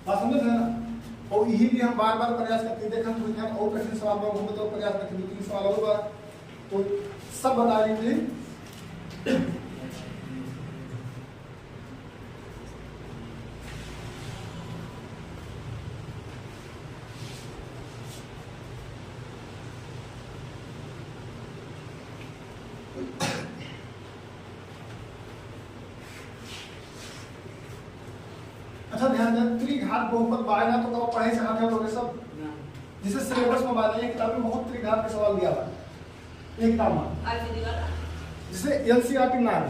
बात समझे थे ना। और यही भी हम बार बार प्रयास करते देखा तो ध्यान और कठिन सवाल में हम तो प्रयास करते 2-3 सवाल होगा तो सब बता लीजिए। अच्छा ध्यान दें, त्रिघात बहुपद बायना तो कब पढ़े चाहते हो लोग सब, जिसे सिलेबस में बात है किताब में बहुत त्रिघात के सवाल दिया हुआ है एक किताब में, जिसे एनसीईआरटी ना है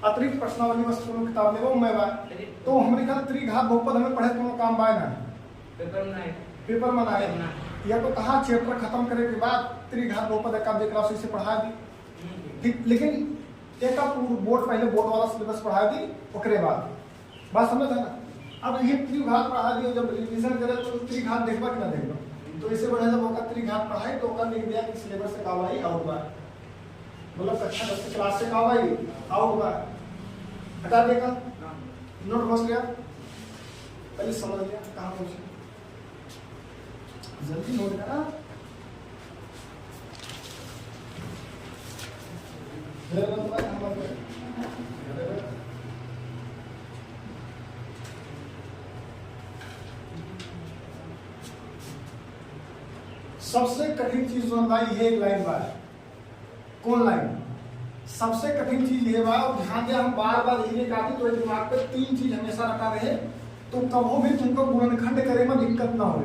अतिरिक्त प्रश्नावली वस्तुओं किताब में वो मैं बात तो हमने कहा त्रिघात बहुपद हमें पढ़े तो काम बायना पेपर में आए या तो कहा चैप्टर खत्म करने के बाद त्रिघात बहुपद एकाधिक राशि से पढ़ा दी ठीक, लेकिन एक बोर्ड पहले बोर्ड वाला सिलेबस पढ़ा दी ओकरे बाद बात समझ है ना। अब ये त्रिघात पढ़ा दिया जब रिवीजन करे तो त्रिघात देखबा कि ना देखबा तो इससे बढ़िया जब होगा त्रिघात पढ़ाई तो ओकर लिख दिया कि सिलेबस से कावाई आउट बा मतलब कक्षा 10 की क्लास से कावाई आउट बा हटा देगा नोट बस गया पहले समझ लिया कहां पहुंचे जल्दी नोट करा सबसे कठिन चीज जो भाई ये एक लाइन बा कौन लाइन सबसे कठिन चीज ये बा और ध्यान दे हम बार बार ये कहते तो दिमाग पे 3 चीज हमेशा रखा रहे तो कभी भी तुमको गुणनखंड करे में दिक्कत ना हो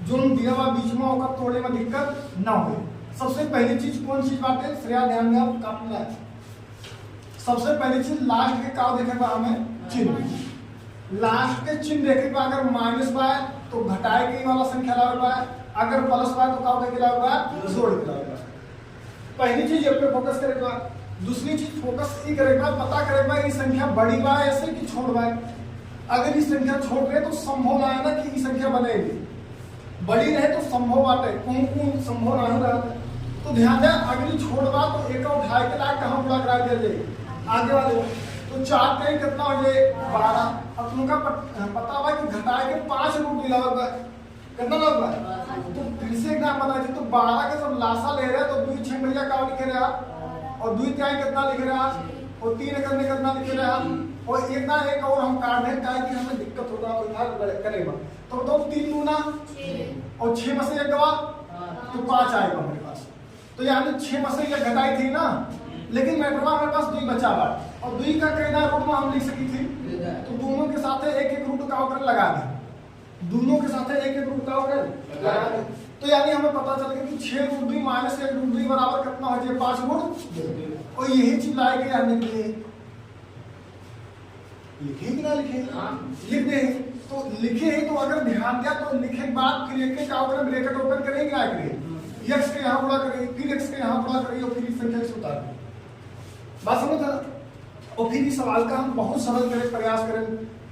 जो दिया हुआ बीच में होगा तोड़े में दिक्कत ना हो। सबसे पहली चीज कौन सी बात है श्रेया ध्यान में काटना है। सबसे पहली चीज लास्ट के का देखेगा हमें चिन्ह लास्ट के चिन्ह देखे अगर माइनस बा तो घटाए के वाला संख्या लावे अगर प्लस बा तो का के लावे जोड़ के लावे। पहली चीज ये पे फोकस करेगा। दूसरी चीज फोकस ये करेगा पता करेगा ये संख्या बड़ी बा ऐसे कि छोट बा अगर ये संख्या छोट रहे तो संभव ना है ना कि ये संख्या बनेगी बड़ी रहे तो संभव बात है कौन संभव नहीं रहा तो ध्यान दे अगर ये छोट बा तो एक उठाए के लायक कहां पूरा करा दिया जाए आगे वाले तो 4 का कितना हो जाए 12 अब तुमका पता हुआ कि घटाए के 5 रूट मिलावा कितना लगवा तो फिर से एक नाम बता तो 12 के सब लासा ले रहे तो 2 6 भैया का लिख रहे आप और 2 क्या कितना लिख रहे आप और 3 करने कितना लिख रहे आप और एक ना एक और हम काट दें ताकि कि हमें दिक्कत होगा कोई था करेगा तो बताओ 3 दूना 6 और 6 में से एक गवा तो 5 आएगा हमारे पास तो यानी 6 में से एक घटाई थी ना लेकिन मैट्रमा हमारे पास 2 बचा हुआ और 2 का कहना रूट में हम लिख सकी थी तो दोनों के साथ एक एक रूट का होकर लगा दें दोनों के साथ एक एक रूट का होकर लगा दें तो यानी हमें पता चल गया कि 6 रूट 2 माइनस 1 रूट 2 बराबर कितना हो जाए 5 रूट और यही चीज लाएगी यानी कि लिखे कि ना लिखे लिख दे तो लिखे ही तो अगर ध्यान दिया तो लिखे के बाद फिर एक एक का ब्रैकेट ओपन करेंगे क्या करेंगे x के यहां गुणा करेंगे फिर x के यहां गुणा करेंगे और फिर इस संख्या से उतार बात समझ था और फिर इस सवाल का हम बहुत सरल करें प्रयास करें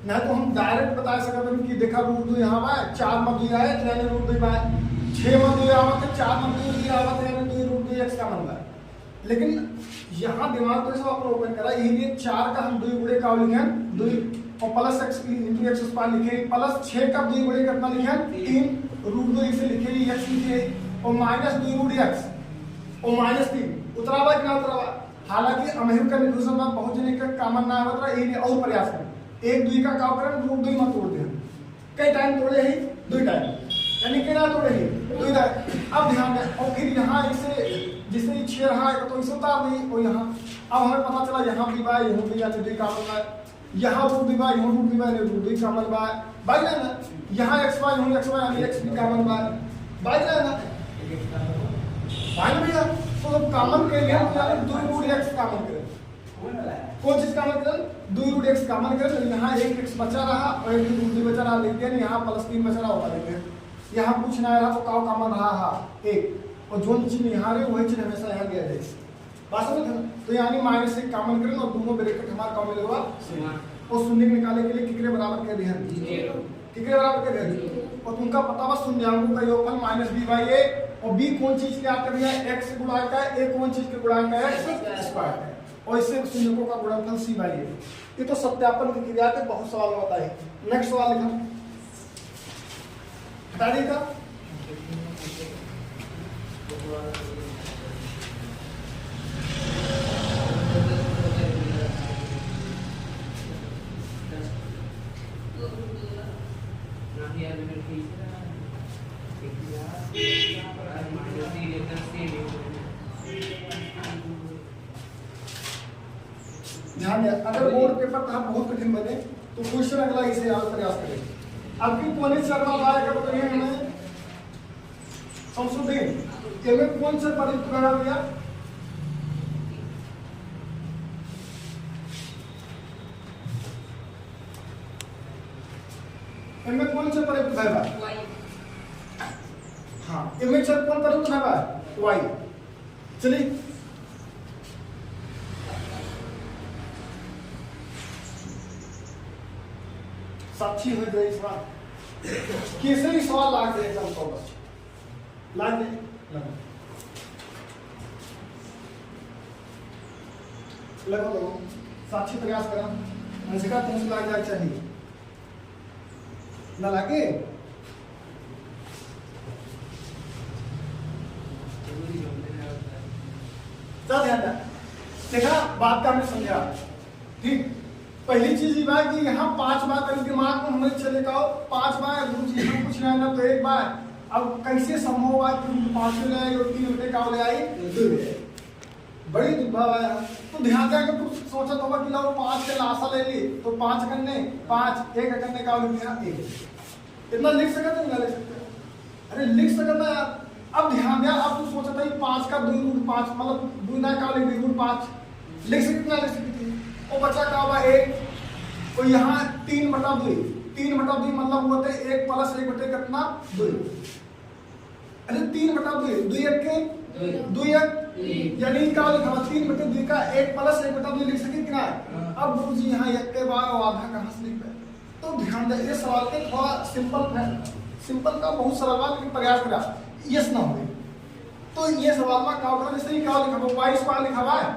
ना तो हम डायरेक्ट बता सकते हैं कि देखा रूट 2 यहां बा 4 में 2 आए यानी रूट 2 बा 6 में 2 आवत है 4 में 2 आवत है यानी 2 रूट 2 x का मान बा लेकिन यहां दिमाग तो सब अपन ओपन करा यही 4 का हम 2 गुणे का लिखें 2 और plus x into x square लिखे प्लस 6 का 2 गुणे कितना लिखें 3 रूट 2 इसे लिखे x लिखे और माइनस 2 रूट x और माइनस 3 उतरावा कि ना उतरावा हालांकि अमेरिकन का निरूपण में बहुत जने का कॉमन ना होता है ये और प्रयास करें 1 2 का का करें रूट 2 मत तोड़ दें कई टाइम तोड़े ही 2 टाइम यानी कि ना तोड़े ही 2 टाइम अब ध्यान दें और फिर यहां इसे जिससे 6 रहा है तो इसे उतार दी और यहां अब हमें पता चला यहां भी बा यहां भी यानी 2 का होगा यहां रूट भी बा यहां रूट भी बा रूट 2 का मान बा भाई ना यहां x y यहां x y यानी x भी का मान बा भाई ना भाई भैया तो जब कॉमन करेंगे तो यानी 2 रूट x कॉमन करें कौन चीज कॉमन करें 2 रूट x कॉमन करें तो यहां एक x बचा रहा और एक रूट 2 बचा रहा लेकिन यहां प्लस 3 बचा रहा होगा लेकिन यहां कुछ ना रहा तो का कॉमन रहा हा एक और जो चीज यहां रहे वही चीज हमेशा यहां गया जाए बात समझ तो यानी माइनस 1 कॉमन करें और दोनों ब्रैकेट हमारा कॉमन मिलेगा और शून्य निकालने के लिए कितने बराबर कर दिया कितने बराबर कर दिया और तुमका पता बस शून्याङ्कों का योगफल माइनस b बाई a और b कौन चीज के आते हैं x गुणा का a कौन चीज के गुणा का x स्क्वायर है और इससे शून्यों का गुणनफल c बाई a ये तो सत्यापन की क्रिया के बहुत सवाल होता है। नेक्स्ट सवाल लिखो बता देगा। ध्यान दें, अगर बोर्ड पेपर था बहुत कठिन बने तो क्वेश्चन अगला इसे याद प्रयास करें। अब की कौन शर्मा भाई का बताइए हमें संशोधन ये में कौन से प्रयुक्त बना दिया? इनमें कौन से प्रयुक्त है भाई? हाँ, इनमें से कौन प्रयुक्त है भाई? वाई। चलिए साक्षी हो गई इस बार कैसे ही सवाल लाग दे एकदम तो बस लाग दे लगो साक्षी प्रयास करा हंसिका तुमसे लाग जाए चाहिए ना लागे ध्यान रहा देखा बात का हमने समझा ठीक। पहली चीज ये बात कि यहाँ 5 बार करीब दिमाग में हमें चले का 5 बार गुरुजी हम कुछ ना तो एक बार अब कैसे संभव हुआ कि 5 ले आई और 3 रुपए का ले आई 2 बड़ी दुर्भाव है। तो ध्यान दें कि तू सोचा होगा कि लो 5 के लाशा ले ली तो 5 करने 5 1 करने का ले लिया 1 इतना लिख सकते हैं ना लिख सकते? अरे लिख सकता है यार। अब ध्यान दिया अब तू सोचा था 5 का 2 रूट 5 मतलब 2 ना का ले रूट 5 लिख सकते ना लिख सकते और बचा का हुआ 1 तो यहाँ 3 बटा 2 मतलब होते 1 प्लस 1 बटे कितना 2 अरे 3 बटा 2 2 1 के 2 1 यानी क्या लिखा 3 बटे 2 का 1 प्लस 1 बटा 2 लिख सके कि ना? अब गुरुजी यहाँ 1 के बाद आधा कहाँ से लिख पाए? तो ध्यान दे ये सवाल के थोड़ा सिंपल का बहुत सरल बात लेकिन प्रयास करा यस ना हो तो ये सवाल में क्या होगा जैसे ही क्या लिखा हुआ वाई स्क्वायर लिखा हुआ है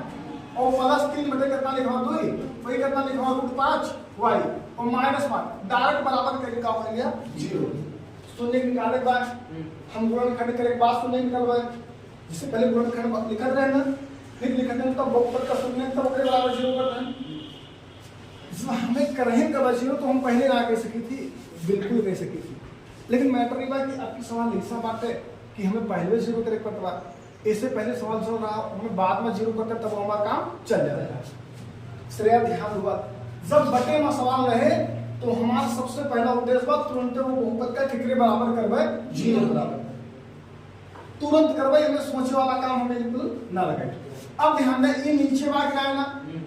और प्लस 3 बटे कितना लिखा हुआ 2 वही कितना लिखा हुआ रूट 5 वाई और माइनस 5 डायरेक्ट बराबर करके क्या हो गया 0 शून्य निकाले बाद हम गुणनखंड करे बाद शून्य निकलवाए जिससे पहले गुणनखंड लिखत रहे ना फिर लिखते हैं तब बहुपद का शून्य तब ओकरे बराबर 0 करते हैं। इसमें हमें करें कब 0 तो हम पहले ना कह सकी थी बिल्कुल कह सकी थी लेकिन मैटर ये बात कि आपकी सवाल ऐसा बात है कि हमें पहले 0 करे पड़ता इससे पहले सवाल चल रहा हमें बाद में 0 करते तब हमारा काम चल जाएगा। श्रेया ध्यान हुआ जब बटे में सवाल रहे तो हमारा सबसे पहला उद्देश्य बा तुरंत वो बहुपद का केकरे बराबर करवे 0 बराबर तुरंत करवे हमें सोचे वाला काम हमें बिल्कुल ना लगे। अब ध्यान दें ये नीचे बात क्या है ना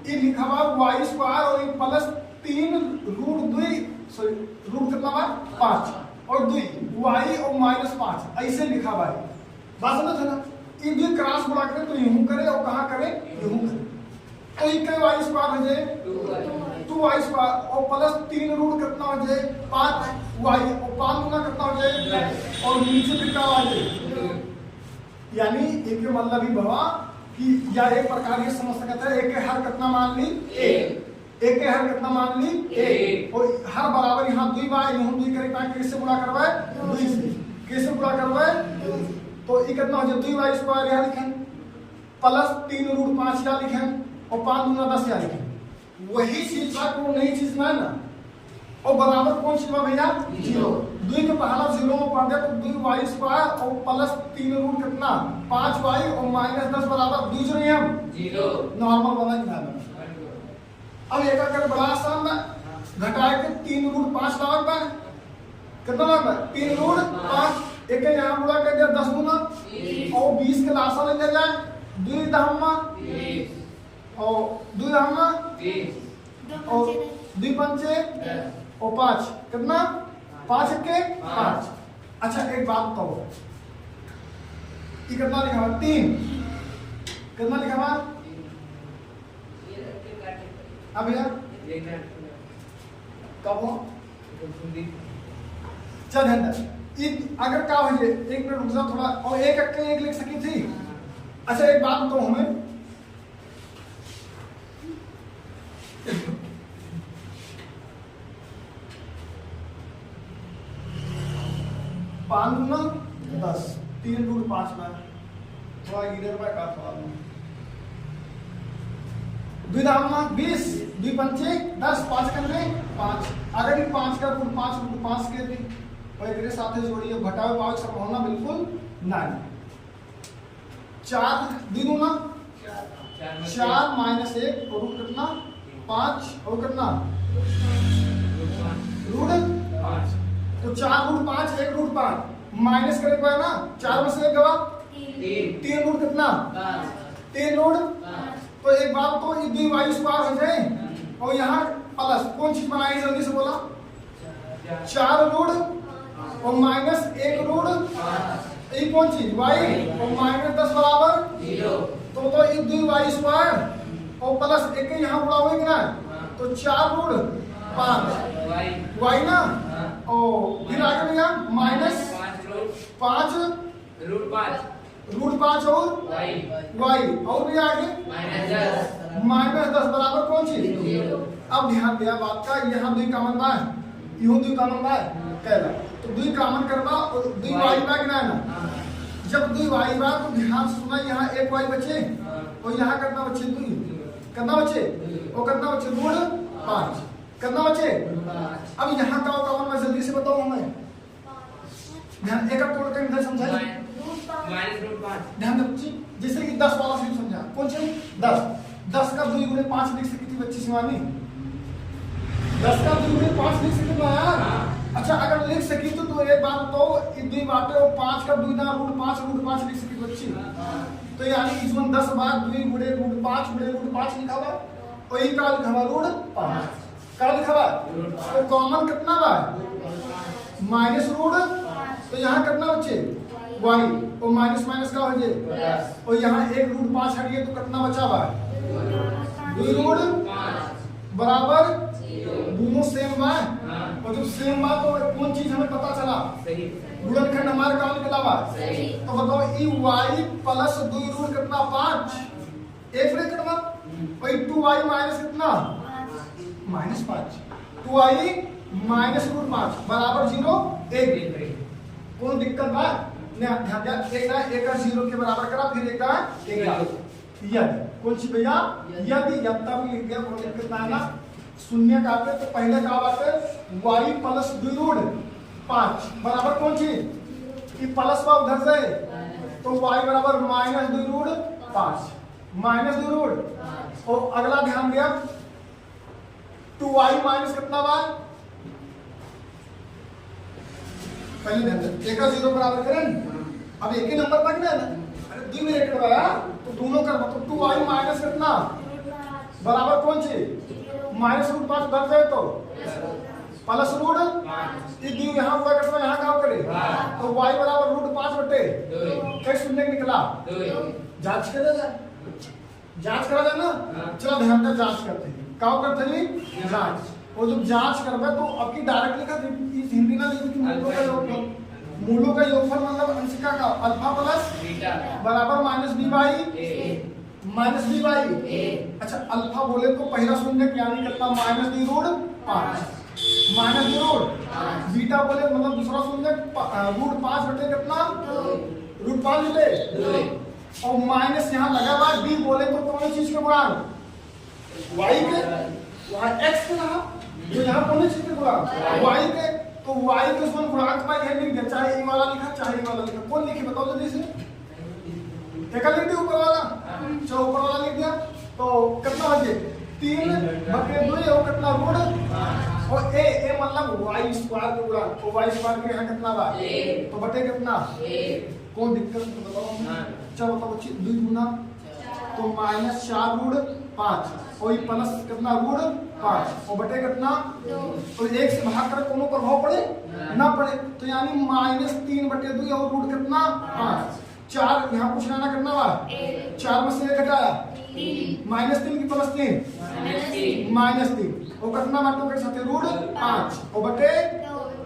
ये लिखा हुआ वाई स्क्वायर और ये प्लस 3 रूट 2 सॉरी रूट कितना बा 5 और 2 वाई और माइनस 5 ऐसे लिखा हुआ है बात समझ है ना। ये भी क्रॉस गुणा करे तो यूं करे और कहां करे यूं करे तो ये के वाई स्क्वायर हो जाए 2 वाई स्क्वायर और प्लस 3 रूट कितना हो जाए 5 वाई और 5 गुना कितना हो जाए और नीचे फिर क्या आ जाए यानी एक मतलब ही भवा कि या एक प्रकार ये समझ सकते हैं एक हर कितना मान ली एक हर कितना मान ली 1 और हर बराबर यहाँ 2 बार यहाँ 2 करे ताकि किससे गुणा करवाए 2 से किससे गुणा करवाए तो ये कितना हो जाए 2 वाई स्क्वायर यहाँ लिखें प्लस 3 रूट 5 यहाँ लिखें और 5 दूना 10 यहाँ लिखें वही चीज का कोई नई चीज ना है ना और बराबर कौन सी भैया 0 2 के पहला 0 में पढ़ दे तो 2 वाई स्क्वायर और प्लस 3 रूट कितना 5 वाई और माइनस 10 बराबर 2 0 हम 0 नॉर्मल बना कि ना अब एक कर बड़ा आसान है घटाए के 3 रूट 5 लाख में कितना लाख में 3 रूट 5 एक यहाँ गुणा कर दिया 10 गुना और 20 के लाशा ले जाए 2 दहमा और 2 दहमा और 2 पंचे और 5 कितना 5 के 5। अच्छा एक बात तो ये कितना लिखा हुआ 3 कितना लिखा हुआ अब भैया कब हो चल अगर क्या हो जाए 1 मिनट रुक जाओ थोड़ा और एक लिख सकी थी। अच्छा एक बात तो हमें 5 दूना 10, 3 रूट 5 में थोड़ा इधर पर काट थोड़ा द्विधामा 20, 2 पंचे 10, 5 करने 5। अगर ये 5 का रूट 5 के भी और एक साथ जोड़िए घटाओ पाव संभावना बिल्कुल नहीं। 4 दूना 4 माइनस 1 और रूट कितना 5 और कितना रूट 5। तो 4 रूट 5 1 रूट 5 माइनस करे पाए ना 4 में से 1 गवा 3 रूट कितना 3 रूट। तो एक बात तो ये dy स्क्वायर हो जाए और यहाँ प्लस कौन चीज बनाई जल्दी से बोला 4 रूट और माइनस 1 रूट ये कौन चीज y और माइनस 10 बराबर 0। तो ये dy स्क्वायर और प्लस 1 यहाँ बुला हुआ कि ना तो 4 रूट 5 y ना और फिर आगे भैया माइनस 5 रूट 5 और y और भी आगे माइनस 10 बराबर कौन चीज। अब ध्यान दिया बात का यहाँ 2 कॉमन बा यूं 2 कॉमन बा कहला तो 2 कॉमन करबा और 2 y बा कि ना जब 2 y बा तो ध्यान से सुना यहाँ 1 y बचे और यहाँ कितना बचे 2 कितना बचे और कितना बचे रूट 5 कितना बचे। अब यहाँ का कॉमन में जल्दी से बताओ हमें ध्यान एक तोड़ कर इधर समझाइए ध्यान दो जैसे कि 10 वाला सीन समझा कौन सी 10 का 2 गुणे 5 लिख सकती थी बच्ची शिवानी 10 का 2 गुणे 5 लिख सकती ना यार। अच्छा अगर लिख सकी तो एक बात तो इतनी बातें और 5 का 2 ना रूट 5 लिख सकी बच्ची। तो यानी इसमें 10 बार 2 गुणे रूट 5 लिखा हुआ और ये का लिखा हुआ रूट 5 का लिखा हुआ तो कॉमन कितना बा माइनस रूट तो यहाँ कितना बचे y और माइनस माइनस का हो जाए और यहाँ 1 रूट 5 हटिए तो कितना बचा हुआ 2 रूट बराबर दोनों सेम बा और जब सेम बा तो कौन चीज हमें पता चला गुणनखंड हमारे काम निकला बा। तो बताओ ई y प्लस 2 रूट कितना 5 एक ब्रैकेट में और 2y माइनस कितना -5 2y माइनस रूट 5 बराबर 0 1 कौन दिक्कत बा ध्यान दिया एक का 0 के बराबर करा फिर एक का 1 यदि कौन सी भैया यदि यत्ता भी लिख दिया कोई दिक्कत ना आना शून्य का पे तो पहले का बात है y प्लस 2 रूट 5 बराबर कौन सी कि प्लस बा उधर से तो y बराबर माइनस 2 रूट 5 माइनस 2 रूट और अगला ध्यान दिया 2y माइनस कितना बा पहले ध्यान दे एक का 0 बराबर करें अब एक ही नंबर तक ना अरे 2 में एक करवाया तो दोनों का मतलब 2y माइनस कितना बराबर कौन सी माइनस रूट 5 बढ़ जाए तो प्लस रूट ये 2 यहाँ हुआ कितना यहाँ का करे तो y बराबर रूट 5 बटे कैसे शून्य निकला जांच करा जाए ना चलो ध्यान से जांच करते हैं क्या करते हैं जांच और जब जांच करबे तो आपकी डायरेक्टली का इस हिंदी ना लिखी कि मूलों का योगफल मतलब अंशिका का अल्फा प्लस बीटा बराबर माइनस बी बाई ए। अच्छा अल्फा बोले तो पहला शून्य क्या निकलता minus B root 5 minus B root beta बोले मतलब दूसरा शून्य रूट 5 बटे कितना रूट 5 बटे और माइनस यहाँ लगा हुआ बी बोले तो कौन चीज के गुणांक y के x के ना जो यहाँ कौन चीज के गुणांक y के तो y के उसमें गुणांक में यह लिख दिया चाहे ये वाला लिखा चाहे ये वाला लिखा कौन लिखे बताओ जल्दी से एक लिख दिया ऊपर वाला चाहे ऊपर वाला लिख दिया तो कितना हो गया 3 बटे 2 और कितना रूट और a मतलब y स्क्वायर के गुणांक तो y स्क्वायर के यहाँ कितना बा तो बटे कितना कौन दिक्कत तो बताओ चलो बताओ 2 गुना तो -4 रूट 5 और ये प्लस कितना रूट 5 और बटे कितना तो 1 से भाग कर कोनो प्रभाव पड़े ना पड़े तो यानी -3 बटे 2 और रूट कितना 5 4 यहाँ कुछ ना करना बा 4 में से 1 घटाया -3 की प्लस 3 -3 और कितना बाटो के साथ रूट 5 और बटे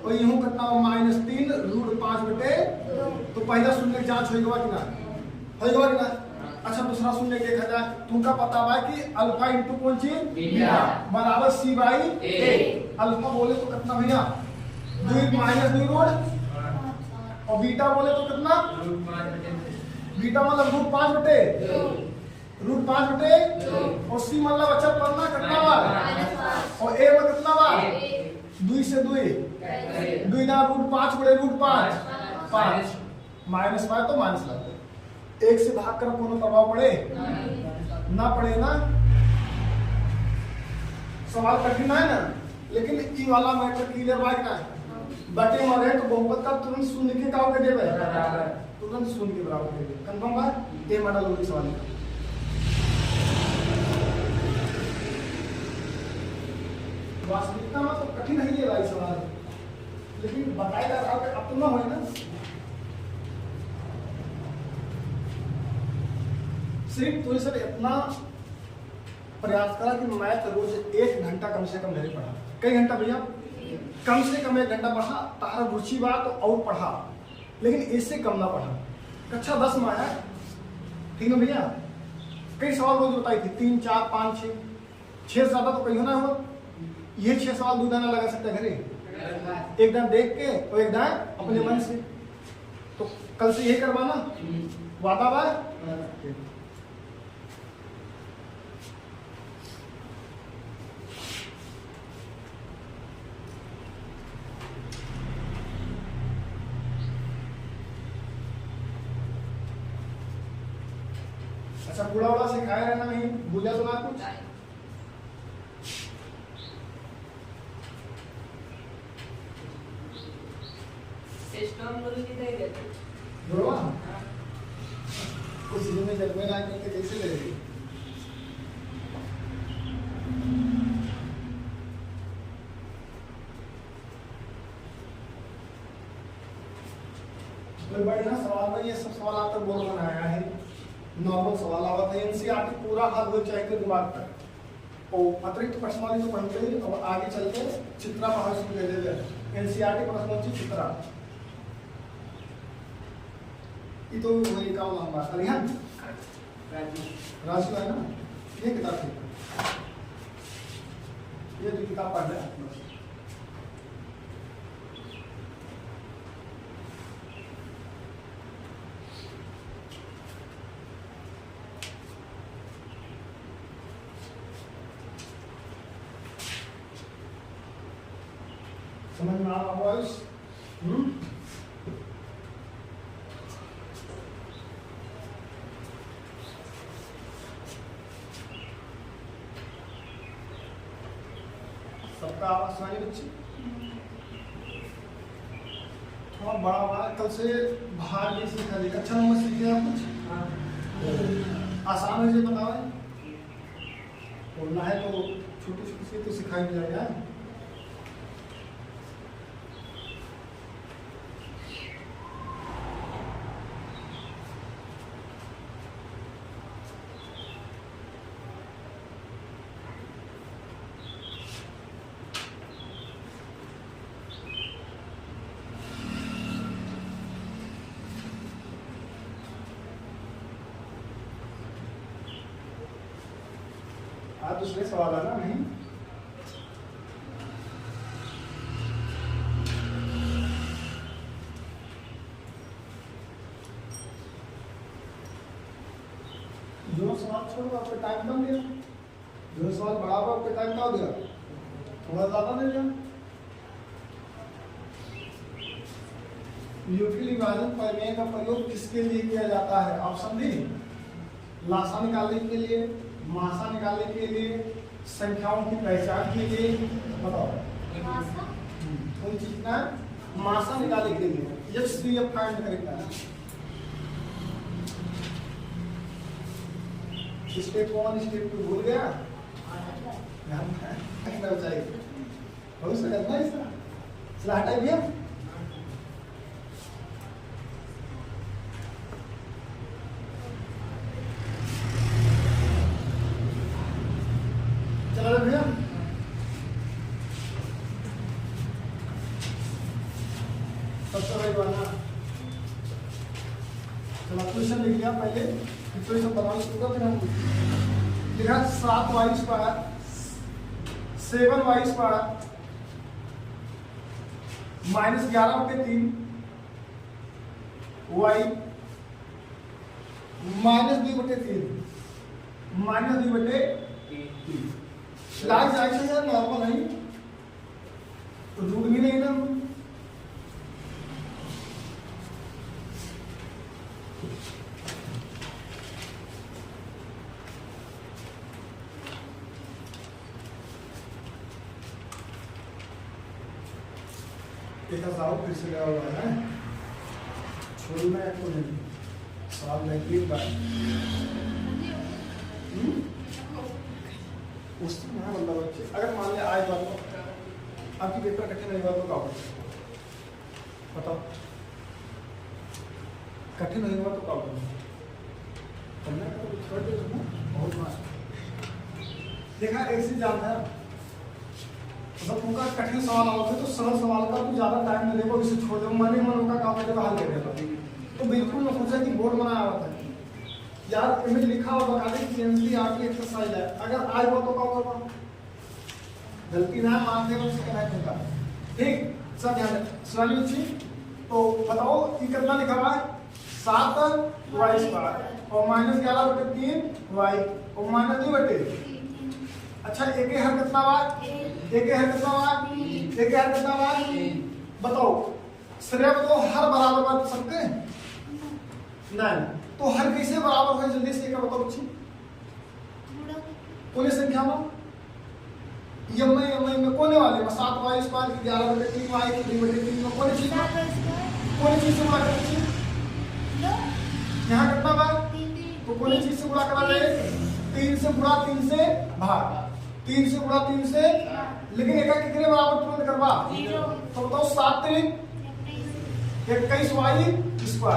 और यूं कितना -3 रूट 5 बटे तो पहला शून्य की जांच होएगा कि ना होएगा कि ना। अच्छा दूसरा शून्य देखा जाए तुमका पता बा कि अल्फा इंटू कौन चीज बीटा बराबर c बाई a अल्फा बोले तो कितना भैया 2 -2 रूट और बीटा बोले तो कितना, बीटा मतलब रूट 5 बटे और सी मतलब अच्छा पढ़ना कितना बार और ए में कितना बार 2 से 2 ना रूट 5 बटे रूट 5 -5 तो माइनस लगता है। 1 से भाग कर कोनो प्रभाव पड़े ना पड़े ना। सवाल कठिन है ना, लेकिन ई वाला मैटर क्लियर बात ना बटे में रहे तो बहुपद का तुरंत शून्य के का हो के देबे, तुरंत शून्य के बराबर दे देबे। कंफर्म बात ए मॉडल होगी सवाल का। वास्तविकता में तो कठिन नहीं है भाई सवाल, लेकिन बताया जा रहा है अब तो ना हो ना। सिर्फ तो सर इतना प्रयास करा कि मैथ रोज 1 घंटा कम से कम मेरे पढ़ा। कई घंटा भैया? कम से कम 1 घंटा पढ़ा। तारा रुचि बात तो और पढ़ा, लेकिन इससे कम ना पढ़ा। कक्षा 10 में आया, ठीक है भैया? कई सवाल रोज बताई थी, 3 4 5 6 से ज्यादा तो कहीं ना हो। ये 6 सवाल 2 दाना लगा सकते घरे, एक दान देख के और एक दान अपने मन से। तो कल से ये करवाना, वादा बा। अच्छा पूरा वाला सिखाया रहना, नहीं भूला तो ना कुछ। सिस्टम बोल के दे देते बोलवा कुछ में जब में ना करके कैसे करेगी। कोई बढ़िया सवाल में ये सब सवाल आप तक बोर्ड बनाया है, नॉर्मल सवाल आवत है। एनसीईआरटी पूरा हाथ हो चाहिए दिमाग तक और अतिरिक्त प्रश्नावली तो पढ़ते ही और आगे चलते चित्रा महाविष्णु दे देते। एनसीईआरटी प्रश्नोत्तरी चित्रा ये तो वही काम लंबा अरिहन राजू है ना। ये किताब थी, ये जो किताब पढ़ रहे समझ में आ रहा है? सबका आवाज सुनाई बच्ची? थोड़ा बड़ा हुआ कल से बाहर भी सीखा देगा। अच्छा नंबर सीख गया कुछ आसान है, बताओ बोलना है तो छोटी छोटी सी तो सिखाई जाएगा। आप दूसरे सवाल है ना? नहीं जो सवाल छोड़ो आपका टाइम कम दिया, जो सवाल बड़ा हुआ आपका टाइम क्या हो गया, थोड़ा ज्यादा दे दिया। यूक्लिड विभाजन प्रमेय का प्रयोग किसके लिए किया जाता है? ऑप्शन डी लासा निकालने के लिए, मासा निकालने के लिए, संख्याओं की पहचान के लिए। बताओ कौन चीज ना मासा निकालने के लिए एचसीएफ फाइंड करेगा। स्टेप 1 स्टेप 2 भूल गया, चाहिए बहुत सा करना है इसका चला हटाई भैया। चला भैया सबसे बड़ी बात ना चला क्वेश्चन लिख लिया पहले, फिर सब बनाना शुरू कर। फिर हम लिखा 7y square 7y square -11/3 y minus 2/3 minus 2/3 लाइक जाए से यार नॉर्मल है तो रूट भी नहीं ना एक हजार फिर से लगा हुआ है छोड़ना है तो नहीं सवाल नहीं बात उस हाँ मतलब बच्चे अगर मान लिया आज बात तो आपकी पेपर कठिन नहीं हुआ तो क्या होगा बताओ कठिन नहीं हुआ तो क्या होगा करना तो छोड़ दे बहुत मार देखा ऐसे जानता है जब तुमका कठिन सवाल आओगे तो सरल सवाल का तो ज्यादा टाइम नहीं देगा इसे छोड़ दो मन ही मन उनका काम है हल कर देगा तो बिल्कुल न सोचा कि बोर्ड बनाया हुआ था यार इमेज लिखा और बता दे कि एनसीईआरटी की एक्सरसाइज है अगर आज वो तो क्या होगा गलती ना मानते हो उसके नहीं होगा ठीक सब ध्यान रखें सवाल अच्छी तो बताओ ये कितना लिखा हुआ है 7y² और -11/3 y और -2/3 अच्छा एक हर कितना बार एक हर कितना बार एक हर कितना बार बताओ श्रेय तो हर बराबर बात सकते हैं नहीं तो हर कैसे बराबर है जल्दी से बताओ बच्ची कोने संख्या में में कोने वाले में 7y² की 11/3 y की 2/3 में कोने चीज से गुणा करें यहाँ कितना बार तो कोने चीज से गुणा करा जाए 3 से गुणा 3 से भाग 3 से गुणा 3 से लेकिन एक कितने बराबर तुरंत करवा तो बताओ 7 21y²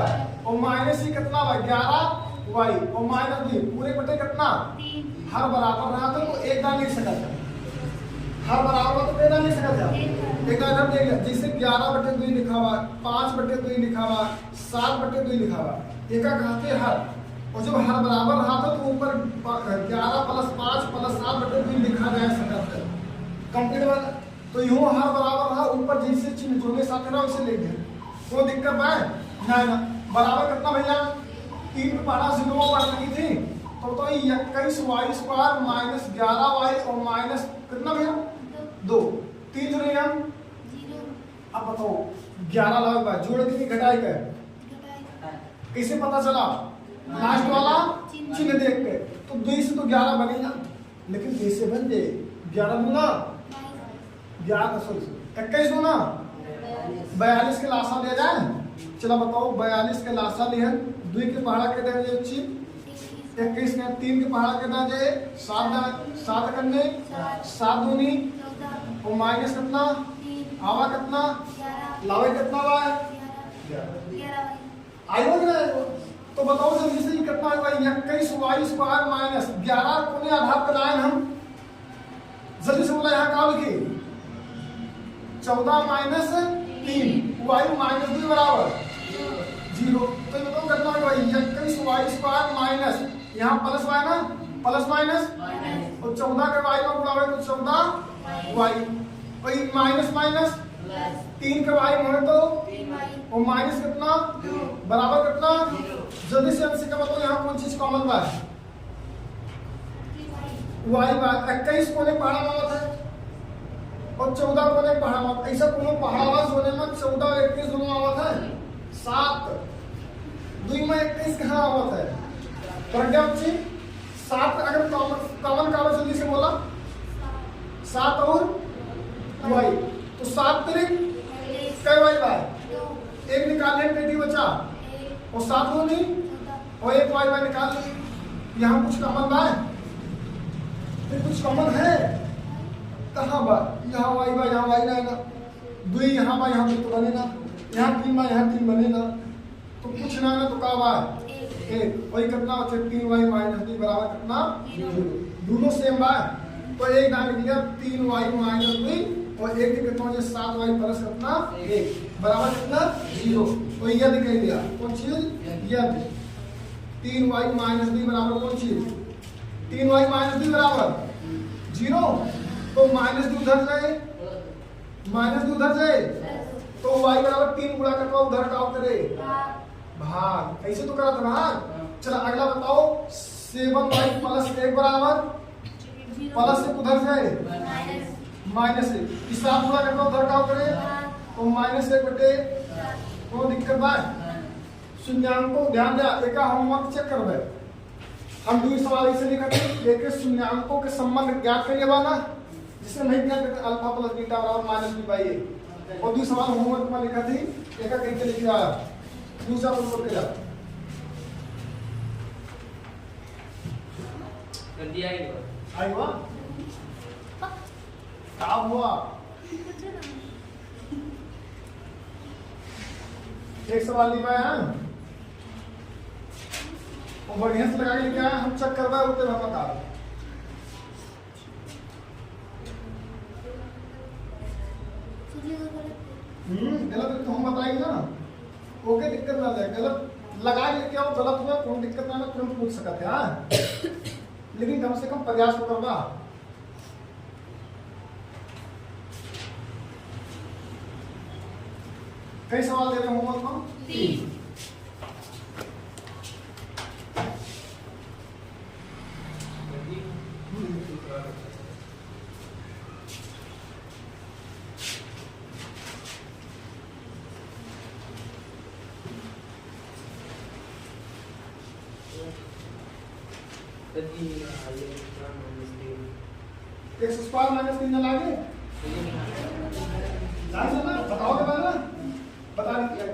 और माइनस ही कितना भाई 11y और -2 पूरे बटे कितना हर बराबर रहा तो एक दान लिख सकता था हर बराबर तो एक दान लिख सकता था एक दान देख लिया जैसे 11/2 लिखा हुआ 5/2 लिखा हुआ 7/2 लिखा हुआ एक का कहते हर और जब हर बराबर रहा था तो ऊपर 11 + 5 + 7/2 लिखा जा सकता था कंप्लीट वाला तो यूं हर बराबर रहा ऊपर जैसे चिन्ह जोड़ने साथ रहा वैसे लिख दे कोई दिक्कत है नहीं ना बराबर कितना भैया 3 पे पढ़ा 0 पढ़ लगी थी तो 21y² -11y और माइनस कितना भैया 2 3 जोड़े हम 0 अब बताओ 11 लाओ बार जोड़ के घटाई का कैसे पता चला लास्ट वाला चिन्ह देख के तो 2 से तो 11 बनेगा लेकिन 2 से बन जाए 11 दूना 21 दूना 42 के लाशा ले जाए चलो बताओ 42 के लाशा लिहन 2 के पहाड़ा के दे अच्छी 21 के 3 के पहाड़ा के दे 7 करने 7 दूनी और माइनस कितना आवा कितना लावे कितना बा 11 आयो कि नहीं तो बताओ जल्दी से कितना होगा 21y² -11 कोने आधार पर लाए हम जल्दी से बोला यहाँ का लिखिए 14 - 3 y -2 बराबर 0 तो बताओ कितना होगा 21y² यहाँ प्लस y ना प्लस माइनस तो 14 के y में गुणा तो 14y और माइनस माइनस 3 के y में तो 3y और माइनस कितना बराबर कितना जल्दी से हमसे क्या बताओ यहाँ कौन चीज कॉमन बा y बात 21 कोने पहाड़ा मामत है और 14 कोने पहाड़ा मामत ऐसा कोनो पहाड़ा जोने में 14 और 21 दोनों आवत है 7 2 में 21 कहाँ आवत है पर क्या बच्ची 7 अगर कॉमन का जल्दी से बोला 7 और y तो 7 त्रिक कई y बा एक निकाल ले बेटी बचा और 7 दो नहीं और एक y y निकाल यहाँ कुछ कॉमन बा फिर कुछ कॉमन है कहाँ बा यहाँ y बा यहाँ y ना 2 यहाँ बा यहाँ तो बनेगा यहाँ 3 बा यहाँ 3 बनेगा तो कुछ ना तो का बा 1 वही कितना बचे 3y - 2 बराबर कितना 0 दोनों सेम बा तो एक दान लिख लिया 3y - 2 और एक कितना हो जाए 7y प्लस कितना 1 बराबर कितना 0 तो यह दिख दिया कौन चीज यह 3y - 2 बराबर कौन चीज 3y - 2 बराबर 0 तो -2 उधर जाए -2 उधर जाए तो y बराबर 3 गुणा करके उधर का करे भाग, ऐसे तो करा था भाग। चलो अगला बताओ 7y प्लस 1 बराबर प्लस से उधर से माइनस 1, इस साथ पूरा करना उधर का करे तो -1 बटे, कोई दिक्कत ना है। शून्यांक को ध्यान दिया, एक होमवर्क चेक करबे। हम दूसरे सवाल ऐसे लिखा थे, देखे शून्यांकों के संबंध ज्ञात करिए वाला, जिससे नहीं ज्ञात करते अल्फा प्लस बीटा बराबर माइनस बी बाई ए। और दूसरा सवाल होमवर्क में लिखा थी, एक करके लिखा दूसरा बोल के गंदी आई आई हुआ क्या हुआ। एक सवाल लिखा है और बढ़िया से लगा के लिखा है, हम चेक कर रहे होते हैं बता। गलत है तो हम बताएंगे ना, ओके दिक्कत ना जाए। गलत लगा के क्या गलत हुआ कोई दिक्कत ना, तुरंत पूछ सकते हैं हाँ? लेकिन कम से कम प्रयास तो करना। कई सवाल दे रहे हैं होमवर्क में? 3। एक्स स्क्वायर माइनस 3 लागे ना, बताओगे ना, बता दीजिए।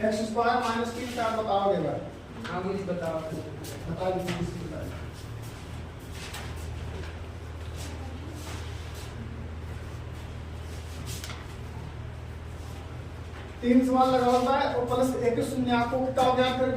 एक्स स्क्वायर माइनस 3 क्या बताओगे भाई? हाँ मुझे बताओ, बता दीजिए। 3 सवाल लगा होता है और प्लस एक शून्यांकों का ज्ञात कर